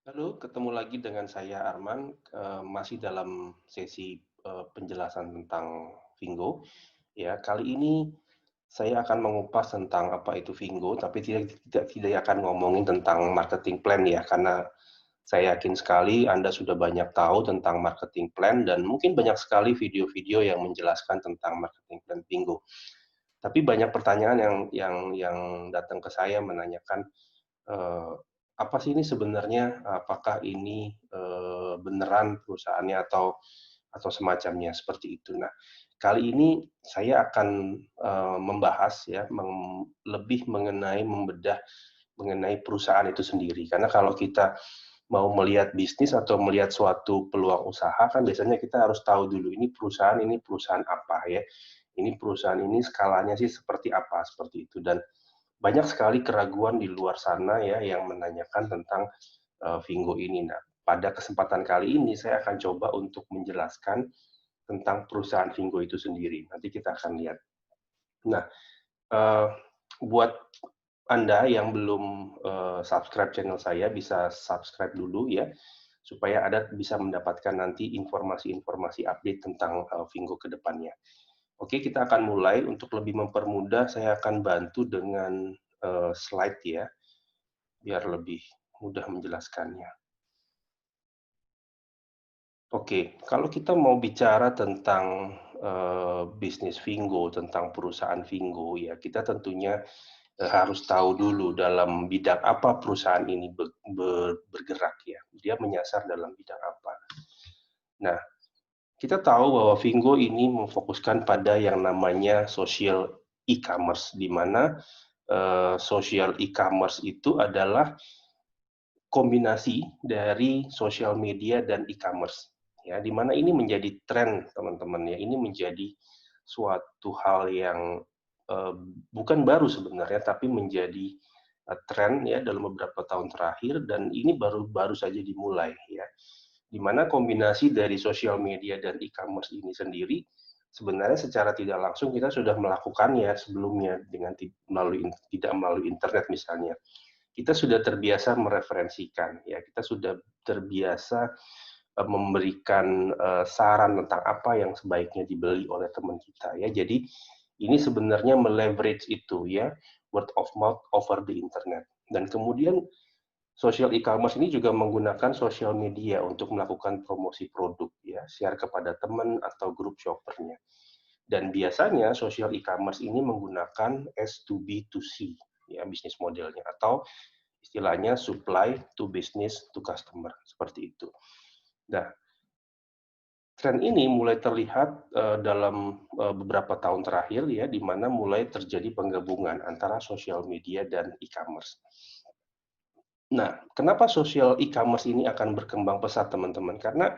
Halo, ketemu lagi dengan saya Arman, masih dalam sesi, penjelasan tentang Vingo. Ya, kali ini saya akan mengupas tentang apa itu Vingo, tapi tidak akan ngomongin tentang marketing plan ya, karena saya yakin sekali Anda sudah banyak tahu tentang marketing plan dan mungkin banyak sekali video-video yang menjelaskan tentang marketing plan Vingo. Tapi banyak pertanyaan yang datang ke saya menanyakan, eee, apa sih ini sebenarnya, apakah ini, beneran perusahaannya atau semacamnya, seperti itu. Nah, kali ini saya akan, membahas ya, lebih mengenai membedah mengenai perusahaan itu sendiri. Karena kalau kita mau melihat bisnis atau melihat suatu peluang usaha, kan biasanya kita harus tahu dulu ini perusahaan apa ya, ini perusahaan ini skalanya sih seperti apa, seperti itu. Dan banyak sekali keraguan di luar sana ya yang menanyakan tentang Vingo ini. Nah, pada kesempatan kali ini saya akan coba untuk menjelaskan tentang perusahaan Vingo itu sendiri. Nanti kita akan lihat. Nah, uh, buat Anda yang belum subscribe channel saya, bisa subscribe dulu ya, supaya Anda bisa mendapatkan nanti informasi-informasi update tentang Vingo ke depannya. Oke, kita akan mulai. Untuk lebih mempermudah, saya akan bantu dengan slide ya, biar lebih mudah menjelaskannya. Oke, kalau kita mau bicara tentang bisnis Vingo, tentang perusahaan Vingo, ya kita tentunya harus tahu dulu dalam bidang apa perusahaan ini bergerak ya. Dia menyasar dalam bidang apa. Nah, kita tahu bahwa Vingo ini memfokuskan pada yang namanya social e-commerce, di mana social e-commerce itu adalah kombinasi dari sosial media dan e-commerce. Ya, di mana ini menjadi tren, teman-teman ya. Ini menjadi suatu hal yang uh, bukan baru sebenarnya, tapi menjadi tren ya dalam beberapa tahun terakhir dan ini baru baru saja dimulai ya. Di mana kombinasi dari sosial media dan e-commerce ini sendiri sebenarnya secara tidak langsung kita sudah melakukannya sebelumnya dengan tidak melalui internet misalnya, kita sudah terbiasa mereferensikan, ya kita sudah terbiasa memberikan saran tentang apa yang sebaiknya dibeli oleh teman kita ya. Jadi ini sebenarnya meleverage itu ya, word of mouth over the internet. Dan kemudian social e-commerce ini juga menggunakan sosial media untuk melakukan promosi produk ya, share kepada teman atau grup shoppernya. Dan biasanya social e-commerce ini menggunakan S2B2C ya bisnis modelnya atau istilahnya supply to business to customer, seperti itu. Nah, tren ini mulai terlihat dalam beberapa tahun terakhir ya, di mana mulai terjadi penggabungan antara sosial media dan e-commerce. Nah, kenapa sosial e-commerce ini akan berkembang pesat, teman-teman? Karena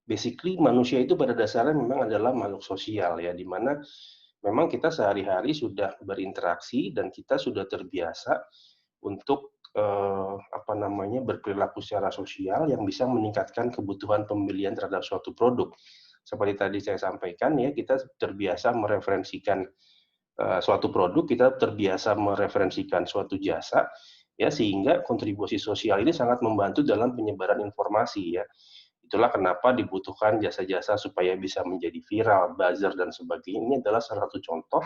basically manusia itu pada dasarnya memang adalah makhluk sosial ya, di mana memang kita sehari-hari sudah berinteraksi dan kita sudah terbiasa untuk apa namanya berperilaku secara sosial yang bisa meningkatkan kebutuhan pembelian terhadap suatu produk. Seperti tadi saya sampaikan ya, kita terbiasa mereferensikan suatu produk, kita terbiasa mereferensikan suatu jasa, ya sehingga kontribusi sosial ini sangat membantu dalam penyebaran informasi ya. Itulah kenapa dibutuhkan jasa-jasa supaya bisa menjadi viral, buzzer dan sebagainya. Ini adalah salah satu contoh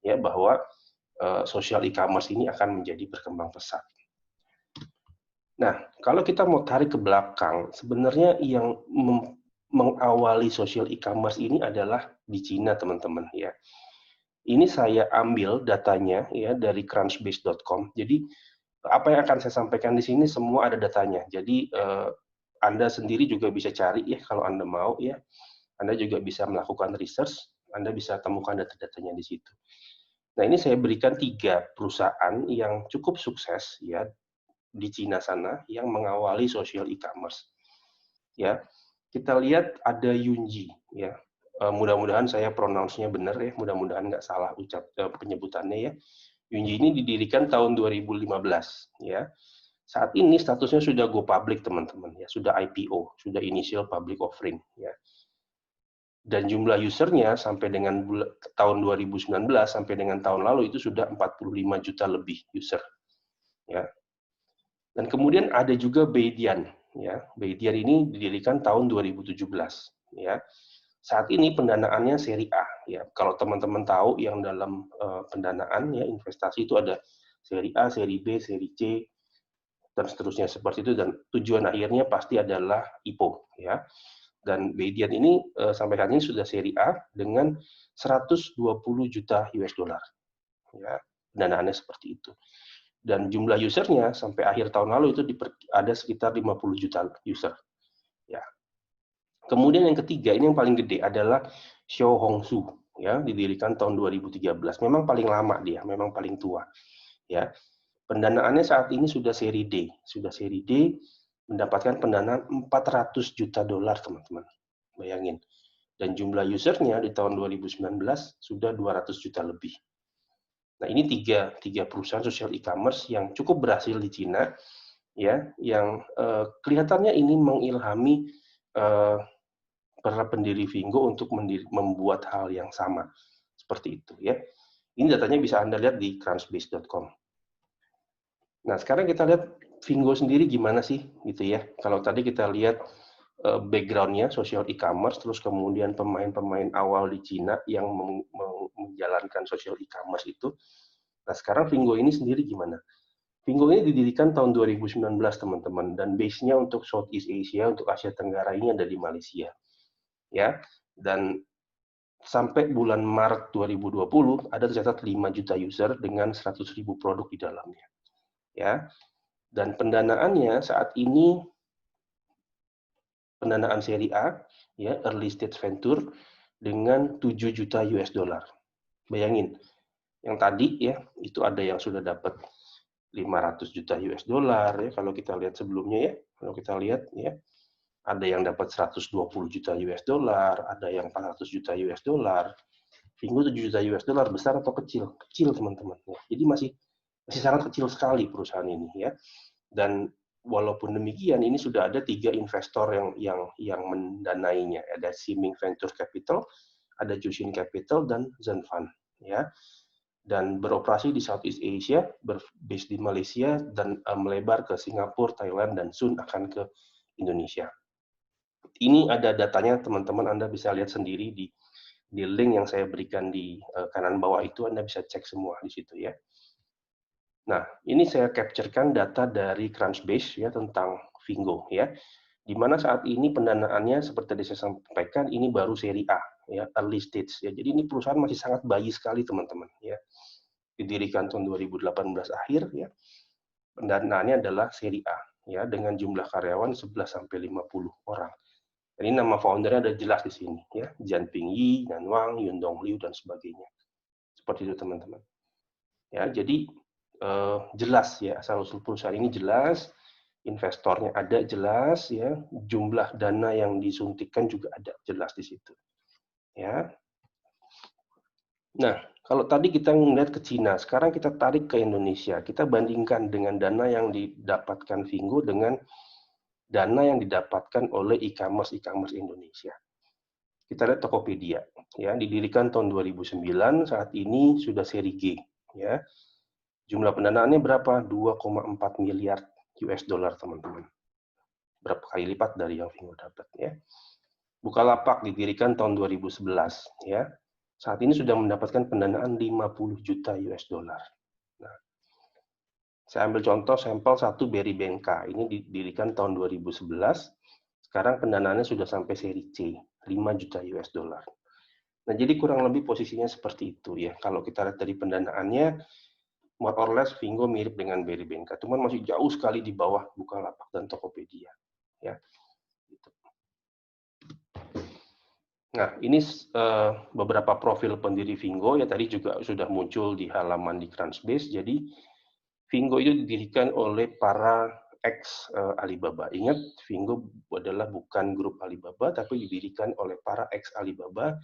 ya bahwa social e-commerce ini akan menjadi berkembang pesat. Nah, kalau kita mau tarik ke belakang, sebenarnya yang mengawali social e-commerce ini adalah di Cina, teman-teman ya. Ini saya ambil datanya ya dari crunchbase.com. Jadi apa yang akan saya sampaikan di sini semua ada datanya. Jadi Anda sendiri juga bisa cari ya kalau Anda mau ya. Anda juga bisa melakukan research, Anda bisa temukan data-datanya di situ. Nah, ini saya berikan 3 perusahaan yang cukup sukses ya di Cina sana yang mengawali social e-commerce. Ya, kita lihat ada Yunji ya. Mudah-mudahan saya pronounce-nya benar ya, mudah-mudahan nggak salah penyebutannya ya. Yunji ini didirikan tahun 2015 ya. Saat ini statusnya sudah go public, teman-teman ya, sudah IPO, sudah initial public offering ya. Dan jumlah usernya sampai dengan tahun 2019 sampai dengan tahun lalu itu sudah 45 juta lebih user ya. Dan kemudian ada juga Beidian, ya. Beidian ini didirikan tahun 2017, ya. Saat ini pendanaannya seri A, ya. Kalau teman-teman tahu yang dalam pendanaan ya investasi itu ada seri A, seri B, seri C dan seterusnya seperti itu, dan tujuan akhirnya pasti adalah IPO, ya. Dan Beidian ini sampai saat ini sudah seri A dengan 120 juta US dollar, ya. Pendanaannya seperti itu. Dan jumlah usernya sampai akhir tahun lalu itu ada sekitar 50 juta user. Ya. Kemudian yang ketiga, ini yang paling gede adalah Xiao Hongsu, ya, didirikan tahun 2013. Memang paling lama dia, memang paling tua. Ya. Pendanaannya saat ini sudah seri D, mendapatkan pendanaan 400 juta dolar, teman-teman. Bayangin. Dan jumlah usernya di tahun 2019 sudah 200 juta lebih. Nah, ini tiga perusahaan social e-commerce yang cukup berhasil di Cina, ya, yang kelihatannya ini mengilhami para pendiri Vingo untuk membuat hal yang sama seperti itu, ya. Ini datanya bisa Anda lihat di crunchbase.com. Nah, sekarang kita lihat Vingo sendiri gimana sih, gitu ya. Kalau tadi kita lihat background-nya social e-commerce, terus kemudian pemain-pemain awal di Cina yang menjalankan social e-commerce itu. Nah, sekarang Vingo ini sendiri gimana? Vingo ini didirikan tahun 2019, teman-teman, dan base-nya untuk Southeast Asia, untuk Asia Tenggara ini ada di Malaysia. Ya, dan sampai bulan Maret 2020 ada tercatat 5 juta user dengan 100.000 produk di dalamnya. Ya. Dan pendanaannya saat ini pendanaan seri A, ya, early stage venture dengan 7 juta US dollar. Bayangin, yang tadi ya, itu ada yang sudah dapat 500 juta US dollar ya, kalau kita lihat sebelumnya ya. Kalau kita lihat ya, ada yang dapat 120 juta US dollar, ada yang 400 juta US dollar. Vingo 7 juta US dollar, besar atau kecil? Kecil, teman-teman. Ya. Jadi masih sangat kecil sekali perusahaan ini ya. Dan walaupun demikian, ini sudah ada 3 investor yang mendanainya. Ada Siming Venture Capital, ada Jushin Capital, dan Zen Fund. Ya. Dan beroperasi di Southeast Asia, berbase di Malaysia, dan melebar ke Singapura, Thailand, dan soon akan ke Indonesia. Ini ada datanya, teman-teman, Anda bisa lihat sendiri di link yang saya berikan di kanan bawah itu, Anda bisa cek semua di situ ya. Nah, ini saya capturekan data dari Crunchbase ya tentang Vingo ya. Di mana saat ini pendanaannya seperti tadi saya sampaikan ini baru seri A ya, early stage ya. Jadi ini perusahaan masih sangat bayi sekali, teman-teman ya. Didirikan tahun 2018 akhir ya. Pendanaannya adalah seri A ya dengan jumlah karyawan 11 sampai 50 orang. Ini nama foundernya ada jelas di sini ya, Jianping Yi, Nan Wang, Yundong Liu, dan sebagainya. Seperti itu, teman-teman. Ya, jadi jelas ya, asal-usul perusahaan ini jelas, investornya ada jelas ya, jumlah dana yang disuntikkan juga ada jelas di situ. Ya. Nah, kalau tadi kita melihat ke Cina, sekarang kita tarik ke Indonesia. Kita bandingkan dengan dana yang didapatkan Vingo dengan dana yang didapatkan oleh e-commerce Indonesia. Kita lihat Tokopedia, ya, didirikan tahun 2009, saat ini sudah seri G, ya. Jumlah pendanaannya berapa? 2,4 miliar US dollar, teman-teman. Berapa kali lipat dari yang Vingo dapat, ya. Bukalapak didirikan tahun 2011, ya. Saat ini sudah mendapatkan pendanaan 50 juta US dollar. Nah, saya ambil contoh sampel satu Berry Benka, ini didirikan tahun 2011, sekarang pendanaannya sudah sampai seri C, 5 juta US dollar. Nah, jadi kurang lebih posisinya seperti itu ya. Kalau kita lihat dari pendanaannya, more or less Vingo mirip dengan Berry Benka, cuman masih jauh sekali di bawah Bukalapak dan Tokopedia. Ya. Gitu. Nah, ini beberapa profil pendiri Vingo ya, tadi juga sudah muncul di halaman di Crunchbase. Jadi Vingo itu didirikan oleh para ex Alibaba. Ingat, Vingo adalah bukan grup Alibaba, tapi didirikan oleh para ex Alibaba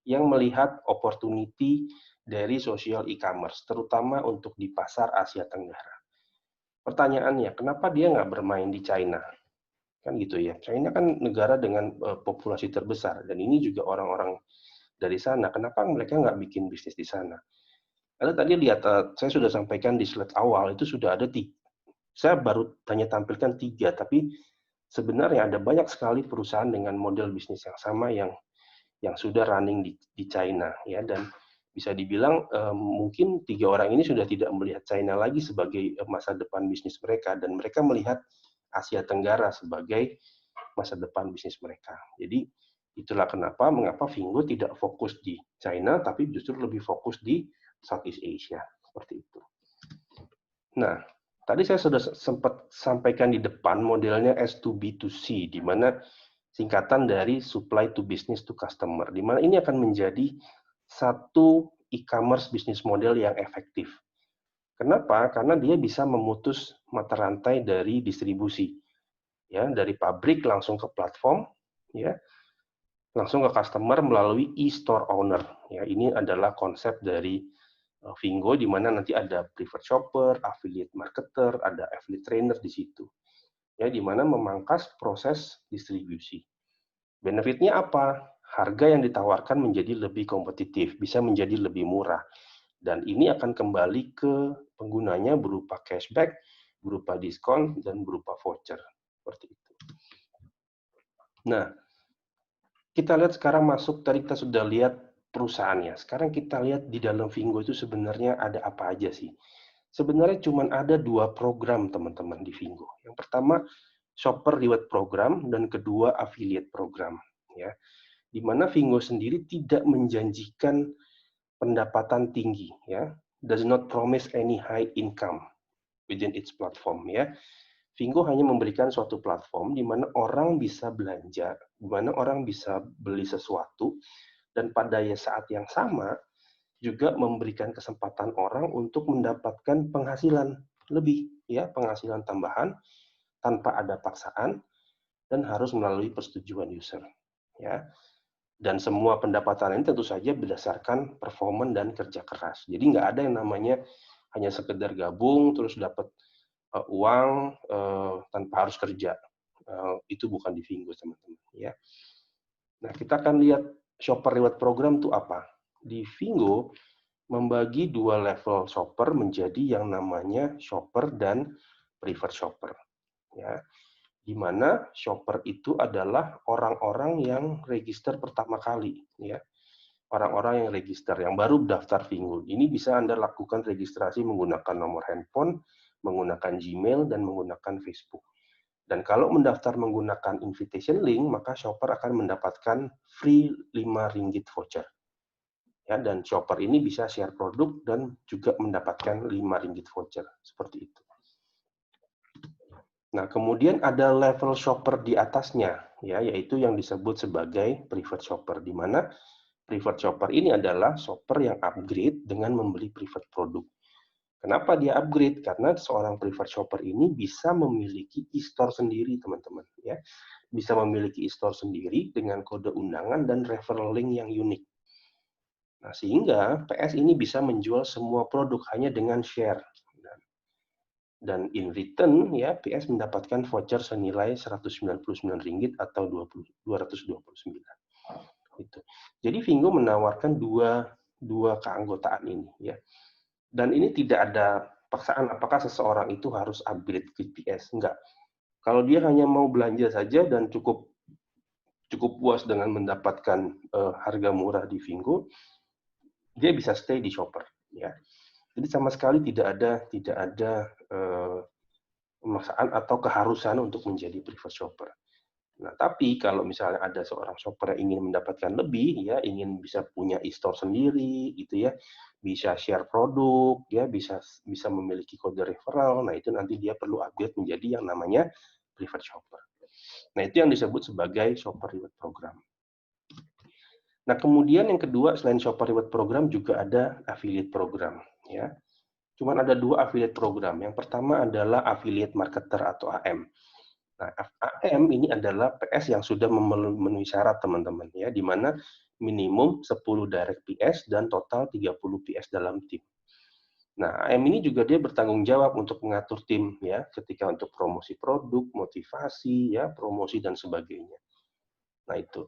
yang melihat opportunity dari social e-commerce, terutama untuk di pasar Asia Tenggara. Pertanyaannya, kenapa dia nggak bermain di China? Kan gitu ya. China kan negara dengan populasi terbesar, dan ini juga orang-orang dari sana. Kenapa mereka nggak bikin bisnis di sana? Karena tadi lihat, saya sudah sampaikan di slide awal, itu sudah ada Saya baru hanya tampilkan 3, tapi sebenarnya ada banyak sekali perusahaan dengan model bisnis yang sama yang sudah running di China, ya, dan bisa dibilang mungkin 3 orang ini sudah tidak melihat China lagi sebagai masa depan bisnis mereka, dan mereka melihat Asia Tenggara sebagai masa depan bisnis mereka. Jadi itulah mengapa Vingo tidak fokus di China, tapi justru lebih fokus di Southeast Asia, seperti itu. Nah, tadi saya sudah sempat sampaikan di depan modelnya S2B2C, di mana singkatan dari supply to business to customer, di mana ini akan menjadi satu e-commerce bisnis model yang efektif. Kenapa? Karena dia bisa memutus mata rantai dari distribusi, ya, dari pabrik langsung ke platform, ya, langsung ke customer melalui e-store owner. Ya, ini adalah konsep dari Vingo, di mana nanti ada preferred shopper, affiliate marketer, ada affiliate trainer di situ. Ya, di mana memangkas proses distribusi. Benefitnya apa? Harga yang ditawarkan menjadi lebih kompetitif, bisa menjadi lebih murah. Dan ini akan kembali ke penggunanya berupa cashback, berupa diskon, dan berupa voucher. Seperti itu. Nah, kita lihat sekarang masuk, tadi kita sudah lihat perusahaannya. Sekarang kita lihat di dalam Vingo itu sebenarnya ada apa aja sih. Sebenarnya cuma ada 2 program, teman-teman, di Vingo. Yang pertama, Shopper Reward Program, dan kedua, Affiliate Program. Ya, di mana Vingo sendiri tidak menjanjikan pendapatan tinggi, ya, does not promise any high income within its platform, ya. Vingo hanya memberikan suatu platform di mana orang bisa belanja, di mana orang bisa beli sesuatu, dan pada saat yang sama juga memberikan kesempatan orang untuk mendapatkan penghasilan lebih, ya, penghasilan tambahan tanpa ada paksaan dan harus melalui persetujuan user, ya. Dan semua pendapatan ini tentu saja berdasarkan performan dan kerja keras. Jadi nggak ada yang namanya hanya sekedar gabung terus dapat uang tanpa harus kerja. Itu bukan di Vingo, teman-teman, ya. Nah, kita akan lihat shopper reward program itu apa. Di Vingo membagi 2 level shopper menjadi yang namanya shopper dan preferred shopper, ya. Di mana shopper itu adalah orang-orang yang register pertama kali, ya. Orang-orang yang register, yang baru daftar Vingo. Ini bisa Anda lakukan registrasi menggunakan nomor handphone, menggunakan Gmail, dan menggunakan Facebook. Dan kalau mendaftar menggunakan invitation link, maka shopper akan mendapatkan free 5 ringgit voucher. Ya, dan shopper ini bisa share produk dan juga mendapatkan 5 ringgit voucher. Seperti itu. Nah, kemudian ada level shopper di atasnya, ya, yaitu yang disebut sebagai preferred shopper, di mana preferred shopper ini adalah shopper yang upgrade dengan membeli preferred produk. Kenapa dia upgrade? Karena seorang preferred shopper ini bisa memiliki e-store sendiri, teman-teman, ya. Bisa memiliki e-store sendiri dengan kode undangan dan referral link yang unik. Nah, sehingga PS ini bisa menjual semua produk hanya dengan share. Dan in return, ya, PS mendapatkan voucher senilai Rp199 atau 229. Itu. Jadi Vingo menawarkan dua keanggotaan ini, ya. Dan ini tidak ada paksaan apakah seseorang itu harus upgrade ke PS, enggak. Kalau dia hanya mau belanja saja dan cukup puas dengan mendapatkan harga murah di Vingo, dia bisa stay di shopper, ya. Jadi sama sekali tidak ada pemaksaan atau keharusan untuk menjadi preferred shopper. Nah, tapi kalau misalnya ada seorang shopper yang ingin mendapatkan lebih, ya, ingin bisa punya e-store sendiri, gitu ya, bisa share produk, ya, bisa memiliki kode referral. Nah, itu nanti dia perlu upgrade menjadi yang namanya preferred shopper. Nah, itu yang disebut sebagai shopper reward program. Nah, kemudian yang kedua, selain shopper reward program juga ada affiliate program, ya. Cuman ada 2 affiliate program. Yang pertama adalah affiliate marketer atau AM. Nah, AM ini adalah PS yang sudah memenuhi syarat, teman-teman, ya, di mana minimum 10 direct PS dan total 30 PS dalam tim. Nah, AM ini juga dia bertanggung jawab untuk mengatur tim, ya, ketika untuk promosi produk, motivasi, ya, promosi dan sebagainya. Nah, itu.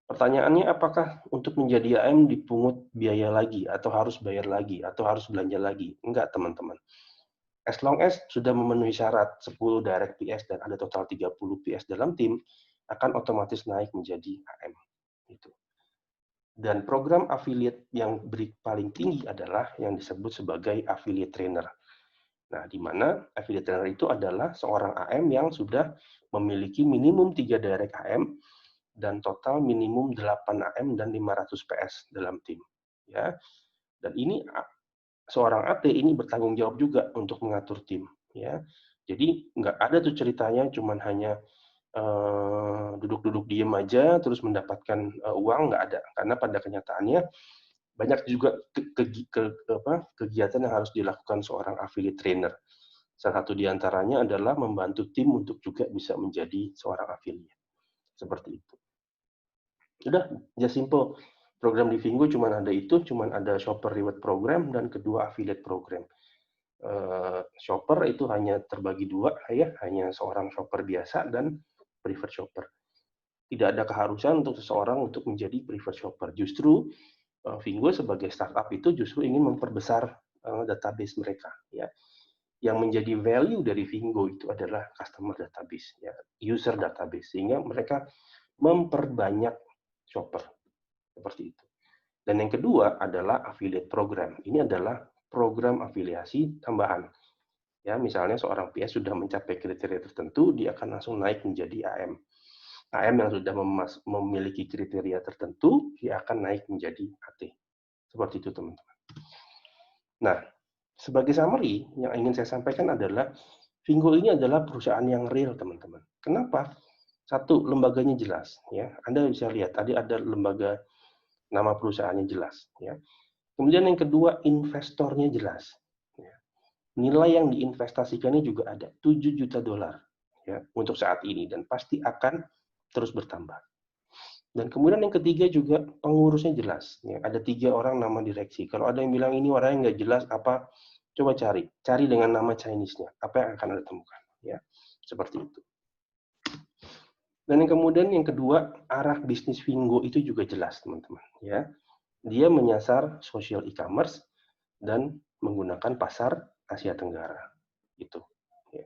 Pertanyaannya, apakah untuk menjadi AM dipungut biaya lagi atau harus bayar lagi atau harus belanja lagi? Enggak, teman-teman. As long as sudah memenuhi syarat 10 direct PS dan ada total 30 PS dalam tim, akan otomatis naik menjadi AM. Gitu. Dan program affiliate yang paling tinggi adalah yang disebut sebagai affiliate trainer. Nah, di mana affiliate trainer itu adalah seorang AM yang sudah memiliki minimum 3 direct AM dan total minimum 8 AM dan 500 PS dalam tim. Ya. Dan ini seorang AT ini bertanggung jawab juga untuk mengatur tim. Ya. Jadi nggak ada tuh ceritanya cuman hanya duduk-duduk diem aja terus mendapatkan uang, nggak ada, karena pada kenyataannya banyak juga kegiatan yang harus dilakukan seorang affiliate trainer. Salah satu diantaranya adalah membantu tim untuk juga bisa menjadi seorang affiliate, seperti itu. Udah, just simple. Program di Vingo cuma ada itu, cuma ada shopper reward program dan kedua affiliate program. Shopper itu hanya terbagi dua, ya, hanya seorang shopper biasa dan preferred shopper. Tidak ada keharusan untuk seseorang untuk menjadi preferred shopper. Justru Vingo sebagai startup itu justru ingin memperbesar database mereka. Ya. Yang menjadi value dari Vingo itu adalah customer database, ya, user database, sehingga mereka memperbanyak shopper seperti itu. Dan yang kedua adalah affiliate program. Ini adalah program afiliasi tambahan. Ya, misalnya seorang PS sudah mencapai kriteria tertentu, dia akan langsung naik menjadi AM. AM yang sudah memiliki kriteria tertentu, dia akan naik menjadi AT. Seperti itu, teman-teman. Nah, sebagai summary, yang ingin saya sampaikan adalah Vingo ini adalah perusahaan yang real, teman-teman. Kenapa? Satu, lembaganya jelas. Ya, Anda bisa lihat, tadi ada lembaga, nama perusahaannya jelas. Ya. Kemudian yang kedua, investornya jelas. Ya. Nilai yang diinvestasikannya juga ada, 7 juta dolar ya, untuk saat ini, dan pasti akan terus bertambah. Dan kemudian yang ketiga juga pengurusnya jelas. Ya, ada 3 orang nama direksi. Kalau ada yang bilang ini orangnya nggak jelas, apa? Coba cari dengan nama Chinese-nya. Apa yang akan Anda temukan? Ya, seperti itu. Dan yang kemudian yang kedua, arah bisnis Vingo itu juga jelas, teman-teman. Ya, dia menyasar social e-commerce dan menggunakan pasar Asia Tenggara. Gitu. Ya.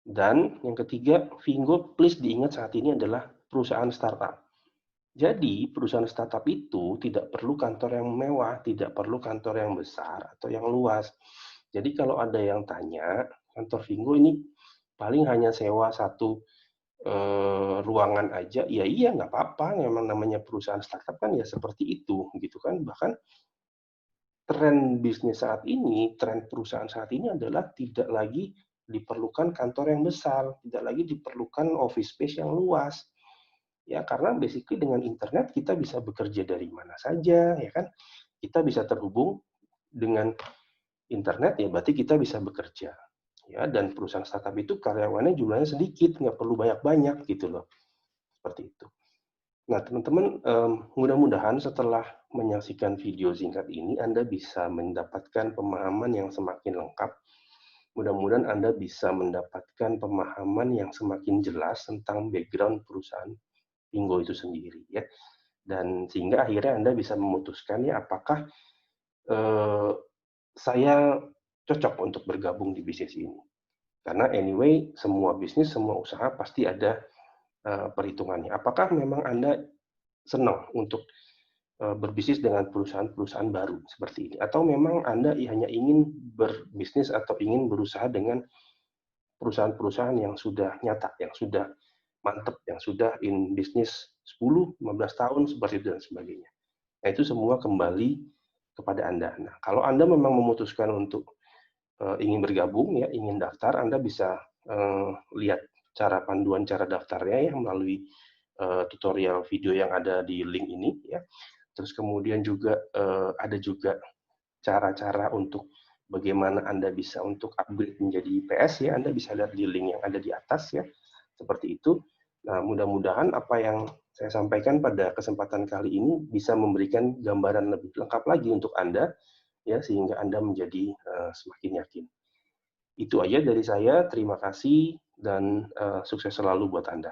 Dan yang ketiga, Vingo, please diingat saat ini adalah perusahaan startup. Jadi, perusahaan startup itu tidak perlu kantor yang mewah, tidak perlu kantor yang besar atau yang luas. Jadi, kalau ada yang tanya, kantor Vingo ini paling hanya sewa satu ruangan aja, ya iya nggak apa-apa, memang namanya perusahaan startup kan ya seperti itu, gitu kan. Bahkan tren bisnis saat ini, tren perusahaan saat ini adalah tidak lagi diperlukan kantor yang besar, tidak lagi diperlukan office space yang luas. Ya, karena basically dengan internet kita bisa bekerja dari mana saja, ya kan? Kita bisa terhubung dengan internet, ya berarti kita bisa bekerja. Ya, dan perusahaan startup itu karyawannya jumlahnya sedikit, nggak perlu banyak-banyak gitu loh. Seperti itu. Nah, teman-teman, mudah-mudahan setelah menyaksikan video singkat ini, Anda bisa mendapatkan pemahaman yang semakin lengkap. Mudah-mudahan Anda bisa mendapatkan pemahaman yang semakin jelas tentang background perusahaan Vingo itu sendiri, ya. Dan sehingga akhirnya Anda bisa memutuskan ya apakah saya cocok untuk bergabung di bisnis ini. Karena anyway, semua bisnis, semua usaha pasti ada perhitungannya. Apakah memang Anda senang untuk berbisnis dengan perusahaan-perusahaan baru seperti ini? Atau memang Anda hanya ingin berbisnis atau ingin berusaha dengan perusahaan-perusahaan yang sudah nyata, yang sudah mantap, yang sudah in bisnis 10-15 tahun, seperti itu dan sebagainya. Nah, itu semua kembali kepada Anda. Nah, kalau Anda memang memutuskan untuk ingin bergabung, ya, ingin daftar, Anda bisa lihat panduan cara daftarnya ya melalui tutorial video yang ada di link ini, ya. Terus kemudian juga ada juga cara-cara untuk bagaimana Anda bisa untuk upgrade menjadi IPS, ya. Anda bisa lihat di link yang ada di atas, ya. Seperti itu. Nah, mudah-mudahan apa yang saya sampaikan pada kesempatan kali ini bisa memberikan gambaran lebih lengkap lagi untuk Anda, ya, sehingga Anda menjadi semakin yakin. Itu aja dari saya. Terima kasih dan sukses selalu buat Anda.